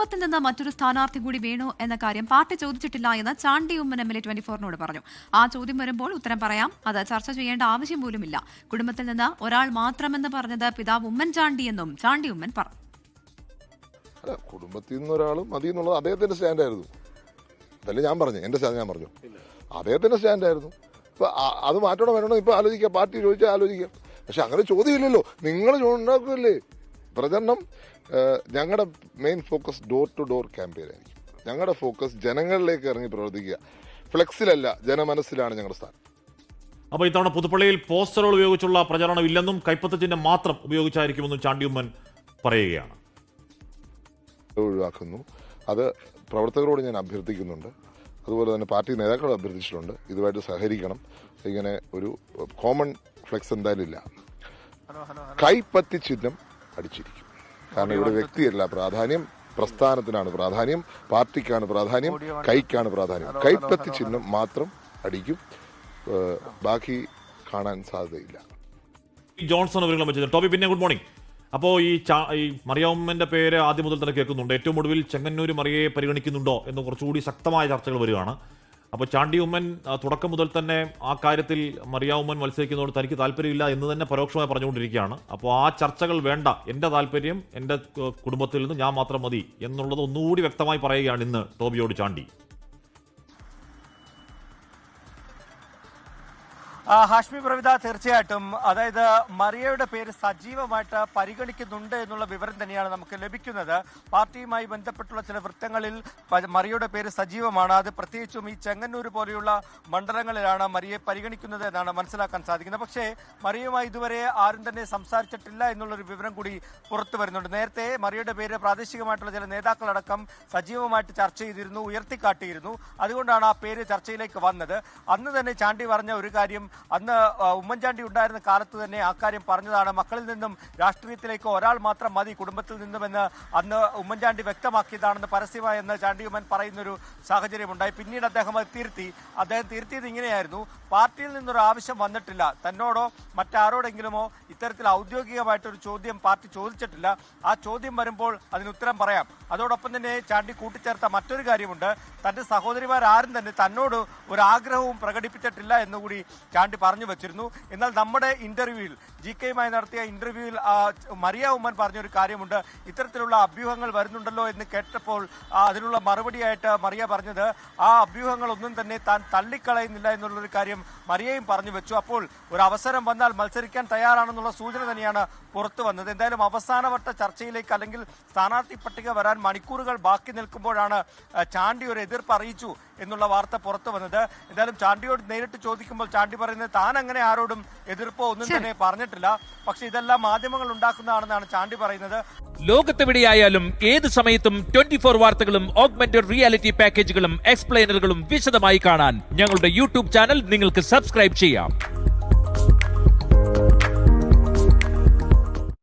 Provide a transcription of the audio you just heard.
കുടുംബത്തിൽ നിന്ന് മറ്റൊരു സ്ഥാനാർത്ഥി കൂടി വേണോ എന്ന കാര്യം പാർട്ടി ചോദിച്ചിട്ടില്ല എന്ന് ചാണ്ടി ഉമ്മൻ MLA 24-നോട് പറഞ്ഞു. ആ ചോദ്യം വരുമ്പോൾ ഉത്തരം പറയാം. അത് ചർച്ച ചെയ്യേണ്ട ആവശ്യം പോലുമില്ല. കുടുംബത്തിൽ നിന്ന് ഒരാൾ മാത്രമെന്ന് പറഞ്ഞത് പിതാവ് ഉമ്മൻചാണ്ടി എന്നും ചാണ്ടി ഉമ്മൻ പറഞ്ഞു. കുടുംബത്തിൽ നിന്ന് ഒരാൾ മതി എന്നുള്ളത് അദ്ദേഹത്തിന്റെ സ്റ്റാൻഡായിരുന്നു. അതല്ലേ ഞാൻ പറഞ്ഞു, എന്റെ സ്റ്റാൻഡ് ഞാൻ പറഞ്ഞു. അദ്ദേഹത്തിന്റെ സ്റ്റാൻഡായിരുന്നു. ഇപ്പൊ അത് മാറ്റണം വരണോ ഇപ്പൊ ആലോചിക്കാം, പാർട്ടി ചോദിച്ചാൽ ആലോചിക്കാം. പക്ഷെ അങ്ങനെ ചോദ്യമില്ലല്ലോ, നിങ്ങൾ ഉണ്ടാക്കുകയല്ലേ പ്രചരണം. ഞങ്ങളുടെ main focus door to door campaign ആയിരിക്കും. ഞങ്ങളുടെ ഫോക്കസ് ജനങ്ങളിലേക്ക് ഇറങ്ങി പ്രവർത്തിക്കുക. ഫ്ലെക്സിലല്ല, ജനമനസ്സിലാണ് ഞങ്ങളുടെ സ്ഥാനം. അപ്പോൾ ഇത്തവണ പുതുപ്പള്ളിയിൽ പോസ്റ്ററുകൾ ഉപയോഗിച്ചുള്ള പ്രചരണം ഇല്ലെന്നും കൈപ്പത്തി ചിഹ്നം മാത്രം ഉപയോഗിച്ചായിരിക്കുമെന്നും ചാണ്ടി ഉമ്മൻ പറയുകയാണ്. ഒഴിവാക്കുന്നു. അത് പ്രവർത്തകരോട് ഞാൻ അഭ്യർത്ഥിക്കുന്നുണ്ട്. അതുപോലെ തന്നെ പാർട്ടി നേതാക്കളോട് അഭ്യർത്ഥിച്ചിട്ടുണ്ട്. ഇതുമായിട്ട് സഹകരിക്കണം. ഇങ്ങനെ ഒരു കോമൺ ഫ്ലെക്സ് എന്തായാലും ഇല്ല. കൈപ്പത്തി ചിഹ്നം അടിച്ചിരിക്കും. കാരണം ഇവിടെ വ്യക്തിയല്ല പ്രാധാന്യം, പ്രസ്ഥാനത്തിനാണ് പ്രാധാന്യം, പാർട്ടിക്കാണ് പ്രാധാന്യം, കൈക്കാണ് പ്രാധാന്യം. കൈപ്പത്തി ചിഹ്നം മാത്രം അടിക്കും. ബാക്കി കാണാൻ സാധ്യതയില്ല. ജോൺസൺ അവരുകളും വെച്ചത് ടോബി, പിന്നെ ഗുഡ് മോർണിംഗ്. അപ്പോൾ ഈ മറിയാമ്മന്റെ പേര് ആദ്യം മുതൽ തന്നെ കേൾക്കുന്നുണ്ട്. ഏറ്റവും ഒടുവിൽ ചെങ്ങന്നൂർ മറിയയെ പരിഗണിക്കുന്നുണ്ടോ എന്ന് കുറച്ചുകൂടി ശക്തമായ ചർച്ചകൾ വരികയാണ്. അപ്പോൾ ചാണ്ടി ഉമ്മൻ തുടക്കം മുതൽ തന്നെ ആ കാര്യത്തിൽ മറിയാമ്മൻ മത്സരിക്കുന്നതോട് തനിക്ക് താല്പര്യമില്ല എന്ന് തന്നെ പരോക്ഷമായി പറഞ്ഞുകൊണ്ടിരിക്കുകയാണ്. അപ്പോൾ ആ ചർച്ചകൾ വേണ്ട, എൻ്റെ താല്പര്യം എൻ്റെ കുടുംബത്തിൽ നിന്ന് ഞാൻ മാത്രം മതി എന്നുള്ളത് ഒന്നുകൂടി വ്യക്തമായി പറയുകയാണ് ഇന്ന് ടോബിയോട് ചാണ്ടി. ഹാഷ്മി പ്രവിത, തീർച്ചയായിട്ടും അതായത് മറിയയുടെ പേര് സജീവമായിട്ട് പരിഗണിക്കുന്നുണ്ട് എന്നുള്ള വിവരം തന്നെയാണ് നമുക്ക് ലഭിക്കുന്നത്. പാർട്ടിയുമായി ബന്ധപ്പെട്ടുള്ള ചില വൃത്തങ്ങളിൽ മറിയയുടെ പേര് സജീവമാണ്. അത് പ്രത്യേകിച്ചും ഈ ചെങ്ങന്നൂർ പോലെയുള്ള മണ്ഡലങ്ങളിലാണ് മറിയയെ പരിഗണിക്കുന്നത് എന്നാണ് മനസ്സിലാക്കാൻ സാധിക്കുന്നത്. പക്ഷേ മറിയയുമായി ഇതുവരെ ആരും തന്നെ സംസാരിച്ചിട്ടില്ല എന്നുള്ളൊരു വിവരം കൂടി പുറത്തു വരുന്നുണ്ട്. നേരത്തെ മറിയയുടെ പേര് പ്രാദേശികമായിട്ടുള്ള ചില നേതാക്കളടക്കം സജീവമായിട്ട് ചർച്ച ചെയ്തിരുന്നു, ഉയർത്തിക്കാട്ടിയിരുന്നു. അതുകൊണ്ടാണ് ആ പേര് ചർച്ചയിലേക്ക് വന്നത്. അന്ന് തന്നെ ചാണ്ടി പറഞ്ഞ ഒരു കാര്യം, അന്ന് ഉമ്മൻചാണ്ടി ഉണ്ടായിരുന്ന കാലത്ത് തന്നെ ആ കാര്യം പറഞ്ഞതാണ്. മക്കളിൽ നിന്നും രാഷ്ട്രീയത്തിലേക്ക് ഒരാൾ മാത്രം മതി, കുടുംബത്തിൽ നിന്നുമെന്ന് അന്ന് ഉമ്മൻചാണ്ടി വ്യക്തമാക്കിയതാണെന്ന് പരസ്യമായി എന്ന് ചാണ്ടി ഉമ്മൻ പറയുന്നൊരു സാഹചര്യമുണ്ടായി. പിന്നീട് അദ്ദേഹം അത് തിരുത്തിയത് ഇങ്ങനെയായിരുന്നു: പാർട്ടിയിൽ നിന്നൊരു ആവശ്യം വന്നിട്ടില്ല, തന്നോടോ മറ്റാരോടെങ്കിലുമോ ഇത്തരത്തിൽ ഔദ്യോഗികമായിട്ടൊരു ചോദ്യം പാർട്ടി ചോദിച്ചിട്ടില്ല. ആ ചോദ്യം വരുമ്പോൾ അതിന് ഉത്തരം പറയാം. അതോടൊപ്പം തന്നെ ചാണ്ടി കൂട്ടിച്ചേർത്ത മറ്റൊരു കാര്യമുണ്ട്: തന്റെ സഹോദരിമാരും തന്നെ തന്നോട് ഒരു ആഗ്രഹവും പ്രകടിപ്പിച്ചിട്ടില്ല എന്നുകൂടി ചാണ്ടി പറഞ്ഞു വെച്ചിരുന്നു. എന്നാൽ നമ്മുടെ ഇന്റർവ്യൂവിൽ, GK-യുമായി നടത്തിയ ഇന്റർവ്യൂവിൽ മറിയ ഉമ്മൻ പറഞ്ഞൊരു കാര്യമുണ്ട്. ഇത്തരത്തിലുള്ള അഭ്യൂഹങ്ങൾ വരുന്നുണ്ടല്ലോ എന്ന് കേട്ടപ്പോൾ അതിനുള്ള മറുപടിയായിട്ട് മറിയ പറഞ്ഞത് ആ അഭ്യൂഹങ്ങളൊന്നും തന്നെ താൻ തള്ളിക്കളയുന്നില്ല എന്നുള്ളൊരു കാര്യം മറിയയും പറഞ്ഞു വെച്ചു. അപ്പോൾ ഒരു അവസരം വന്നാൽ മത്സരിക്കാൻ തയ്യാറാണെന്നുള്ള സൂചന തന്നെയാണ് പുറത്തു വന്നത്. എന്തായാലും അവസാനവട്ട ചർച്ചയിലേക്ക്, അല്ലെങ്കിൽ സ്ഥാനാർത്ഥി പട്ടിക വരാൻ മണിക്കൂറുകൾ ബാക്കി നിൽക്കുമ്പോഴാണ് ചാണ്ടി ഒരു എതിർപ്പ് അറിയിച്ചു എന്നുള്ള വാർത്ത പുറത്തു വന്നത്. എന്തായാലും ചാണ്ടിയോട് നേരിട്ട് ചോദിക്കുമ്പോൾ ചാണ്ടി പറയുന്നത് താൻ അങ്ങനെ ആരോടും എതിർപ്പോ ഒന്നും തന്നെ പറഞ്ഞിട്ടില്ല. പക്ഷെ ഇതെല്ലാം മാധ്യമങ്ങൾ ഉണ്ടാക്കുന്നതാണെന്നാണ് ചാണ്ടി പറയുന്നത്. ലോകത്തെവിടെയായാലും ഏത് സമയത്തും 24 വാർത്തകളും ഓഗ്മെന്റഡ് റിയാലിറ്റി പാക്കേജുകളും എക്സ്പ്ലെയിനറുകളും വിശദമായി കാണാൻ ഞങ്ങളുടെ യൂട്യൂബ് ചാനൽ നിങ്ങൾക്ക് സബ്സ്ക്രൈബ് ചെയ്യാം.